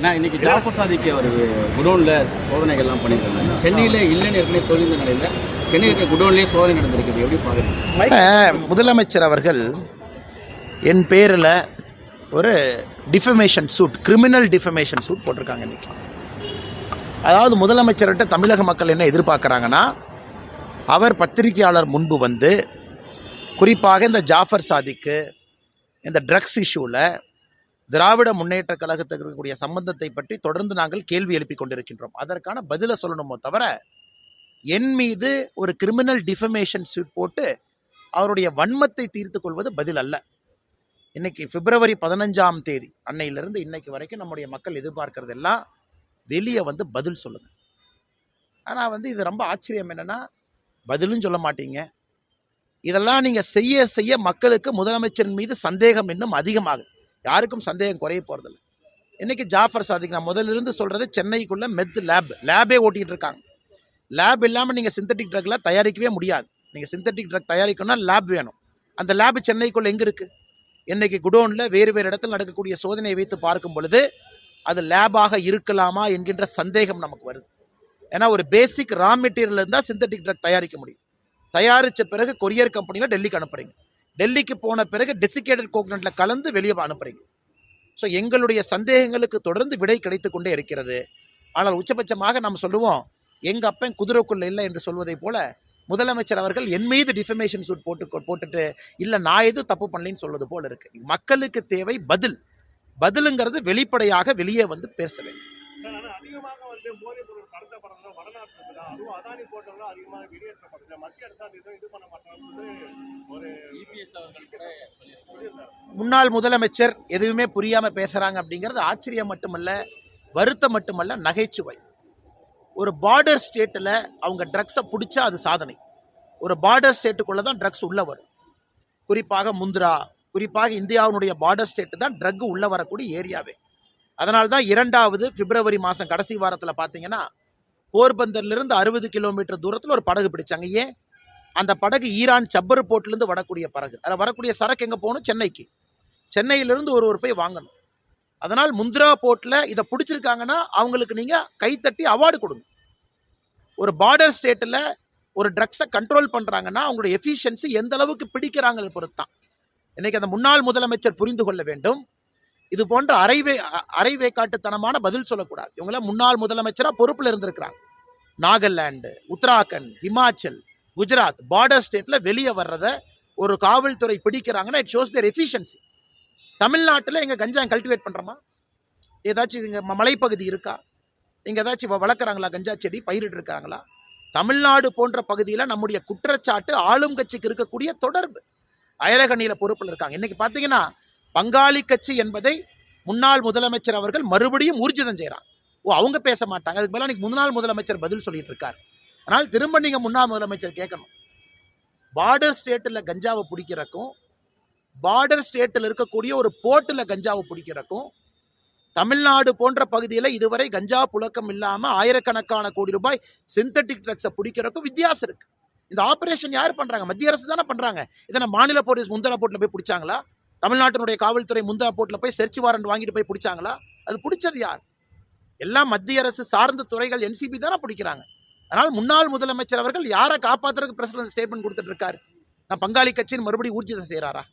ஆனால் இன்னைக்கு ஜாஃபர் சாதிக்கு அவர் குடோனில் சோதனைகள்லாம் பண்ணியிருக்காங்க. சென்னையில் இல்லைன்னு ஏற்கனவே தொழில் நிலையில் சென்னையில் இருக்க குடோன்லேயே சோதனை நடந்திருக்குது. எப்படி பார்க்குறீங்க? முதலமைச்சர் அவர்கள் என் பேரில் ஒரு defamation suit, criminal defamation suit போட்டிருக்காங்க இன்னைக்கு. அதாவது முதலமைச்சர்கிட்ட தமிழக மக்கள் என்ன எதிர்பார்க்குறாங்கன்னா, அவர் பத்திரிகையாளர் முன்பு வந்து குறிப்பாக இந்த ஜாஃபர் சாதிக்கு இந்த ட்ரக்ஸ் இஷ்யூவில் திராவிட முன்னேற்ற கழகத்துக்கு இருக்கக்கூடிய சம்பந்தத்தை பற்றி தொடர்ந்து நாங்கள் கேள்வி எழுப்பி கொண்டிருக்கின்றோம். அதற்கான பதிலை சொல்லணுமோ தவிர என் மீது ஒரு கிரிமினல் டிஃபமேஷன் சூட் போட்டு அவருடைய வன்மத்தை தீர்த்து கொள்வது பதில் அல்ல. இன்னைக்கு பிப்ரவரி 15ஆம் தேதி அன்னையிலிருந்து இன்னைக்கு வரைக்கும் நம்முடைய மக்கள் எதிர்பார்க்கறது எல்லாம் வெளியே வந்து பதில் சொல்லுங்க. ஆனால் இது ரொம்ப ஆச்சரியம் என்னன்னா, பதிலும் சொல்ல மாட்டீங்க. இதெல்லாம் நீங்கள் செய்ய செய்ய மக்களுக்கு முதலமைச்சரின் மீது சந்தேகம் இன்னும் அதிகமாகுது. யாருக்கும் சந்தேகம் குறைய போகிறதில்ல. இன்னைக்கு ஜாஃபர் சாதிக், நான் முதலிருந்து சொல்கிறது, சென்னைக்குள்ளே மெத் லேபே ஓட்டிகிட்டு இருக்காங்க. லேப் இல்லாமல் நீங்கள் சிந்தட்டிக் ட்ரக்லாம் தயாரிக்கவே முடியாது. நீங்கள் சிந்தட்டிக் ட்ரக் தயாரிக்கணும்னா லேப் வேணும். அந்த லேப் சென்னைக்குள்ளே எங்கே இருக்குது? இன்னைக்கு குடோனில் வேறு வேறு இடத்தில் நடக்கக்கூடிய சோதனையை வைத்து பார்க்கும் பொழுது அது லேபாக இருக்கலாமா என்கின்ற சந்தேகம் நமக்கு வருது. ஏன்னா ஒரு பேசிக் ரா மெட்டீரியல் இருந்தால் சிந்தட்டிக் ட்ரக் தயாரிக்க முடியும். தயாரித்த பிறகு கொரியர் கம்பெனியில் டெல்லிக்கு அனுப்புறீங்க. டெல்லிக்கு போன பிறகு டெசிகேட்டட் கோகனட்ல கலந்து வெளியே அனுப்புறீங்க. ஸோ எங்களுடைய சந்தேகங்களுக்கு தொடர்ந்து விடை கிடைத்து கொண்டே இருக்கிறது. ஆனால் உச்சபட்சமாக நாம் சொல்லுவோம், எங்கள் அப்பன் குதிரைக்குள்ள இல்லை என்று சொல்வதை போல முதலமைச்சர் அவர்கள் என் மீது டிஃபமேஷன் சூட் போட்டுட்டு இல்லை நான் எதுவும் தப்பு பண்ணலன்னு சொல்வது போல இருக்கு. மக்களுக்கு தேவை பதிலுங்கிறது வெளிப்படையாக வெளியே வந்து பேச வேண்டும். முன்னாள் முதலமைச்சர் எதுவுமே புரியாம பேசுறாங்க அப்படிங்கிறது ஆச்சரியம் மட்டுமல்ல, வருத்தம் மட்டுமல்ல, நகைச்சுவை. ஒரு பார்டர் ஸ்டேட்ல அவங்க ட்ரக்ஸை பிடிச்சா அது சாதனை. ஒரு பார்டர் ஸ்டேட்டுக்குள்ள தான் ட்ரக்ஸ் உள்ள வரும். குறிப்பாக முந்திரா, குறிப்பாக இந்தியாவுடைய பார்டர் ஸ்டேட் தான் ட்ரக் உள்ள வரக்கூடிய ஏரியாவே. அதனால்தான் 2வது பிப்ரவரி மாதம் கடைசி வாரத்தில் பார்த்தீங்கன்னா, போர்பந்தர்லேருந்து 60 கிலோமீட்டர் தூரத்தில் ஒரு படகு பிடிச்சாங்க. ஏன்? அந்த படகு ஈரான் சப்பர் போர்ட்லேருந்து வரக்கூடிய படகு. அதில் வரக்கூடிய சரக்கு எங்கே போகணும்? சென்னைக்கு. சென்னையிலிருந்து ஒரு போய் வாங்கணும். அதனால் முந்திரா போர்ட்டில் இதை பிடிச்சிருக்காங்கன்னா அவங்களுக்கு நீங்கள் கைத்தட்டி அவார்டு கொடுங்க. ஒரு பார்டர் ஸ்டேட்டில் ஒரு ட்ரக்ஸை கண்ட்ரோல் பண்ணுறாங்கன்னா அவங்களோட எஃபிஷியன்சி எந்த அளவுக்கு பிடிக்கிறாங்கிறது பொறுத்து தான். இன்னைக்கு அந்த முன்னாள் முதலமைச்சர் புரிந்து கொள்ள வேண்டும். இது போன்ற அரைவேக்காட்டுத்தனமான பதில் சொல்லக்கூடாது. இவங்கள முன்னாள் முதலமைச்சராக பொறுப்பில் இருந்திருக்கிறாங்க. நாகாலாந்து, உத்தராகண்ட், ஹிமாச்சல், குஜராத் பார்டர் ஸ்டேட்ல வெளியே வர்றத ஒரு காவல்துறை பிடிக்கிறாங்கன்னா இட் ஷோஸ் தேர் எஃபிஷியன்சி. தமிழ்நாட்டில் எங்க கஞ்சா கல்டிவேட் பண்றோமா? ஏதாச்சும் இங்க மலைப்பகுதி இருக்கா? இங்க ஏதாச்சும் வளர்க்குறாங்களா? கஞ்சா செடி பயிரிட்டு இருக்காங்களா? தமிழ்நாடு போன்ற பகுதியில் நம்முடைய குற்றச்சாட்டு ஆளும் கட்சிக்கு இருக்கக்கூடிய தொடர்பு. அயலகணியில பொறுப்பில் இருக்காங்க. இன்னைக்கு பாத்தீங்கன்னா பங்காளி கட்சி என்பதை முன்னாள் முதலமைச்சர் அவர்கள் மறுபடியும் ஊர்ஜிதம் செய்யறாங்க. அவங்க பேச மாட்டாங்க. அதுக்கு பதிலாக முன்னாள் முதலமைச்சர் பதில் சொல்லிட்டு இருக்காரு. ஆனால் திரும்ப நீங்க முன்னாள் முதலமைச்சர் கேட்கணும், பார்டர் ஸ்டேட்ல கஞ்சாவை பிடிக்கிறக்கும், பார்டர் ஸ்டேட்டில் இருக்கக்கூடிய ஒரு போர்ட்டில் கஞ்சாவை பிடிக்கிறக்கும், தமிழ்நாடு போன்ற பகுதியில் இதுவரை கஞ்சா புழக்கம் இல்லாம ஆயிரக்கணக்கான கோடி ரூபாய் சிந்தட்டிக் ட்ரக்ஸை பிடிக்கிறக்கும் வித்தியாசம் இருக்கு. இந்த ஆபரேஷன் யார் பண்றாங்க? மத்திய அரசு தானே பண்றாங்க. இதனை மாநில போலீஸ் முந்தரா போர்ட்ல போய் பிடிச்சாங்களா? தமிழ்நாட்டினுடைய காவல்துறை முந்தரா போர்ட்ல போய் செர்ச் வாரண்ட் வாங்கிட்டு போய் பிடிச்சாங்களா? அது பிடிச்சது யார்? எல்லாம் மத்திய அரசு சார்ந்த துறைகள், NCB தானே பிடிக்கிறாங்க. அதனால் முன்னாள் முதலமைச்சர் அவர்கள் யாரை காப்பாற்றுறதுக்கு பிரசிடன்ட் ஸ்டேட்மெண்ட் கொடுத்துட்டு இருக்காரு? நான் பங்காளி கட்சியின் மறுபடியும் ஊர்ஜிதம் செய்யறாரா?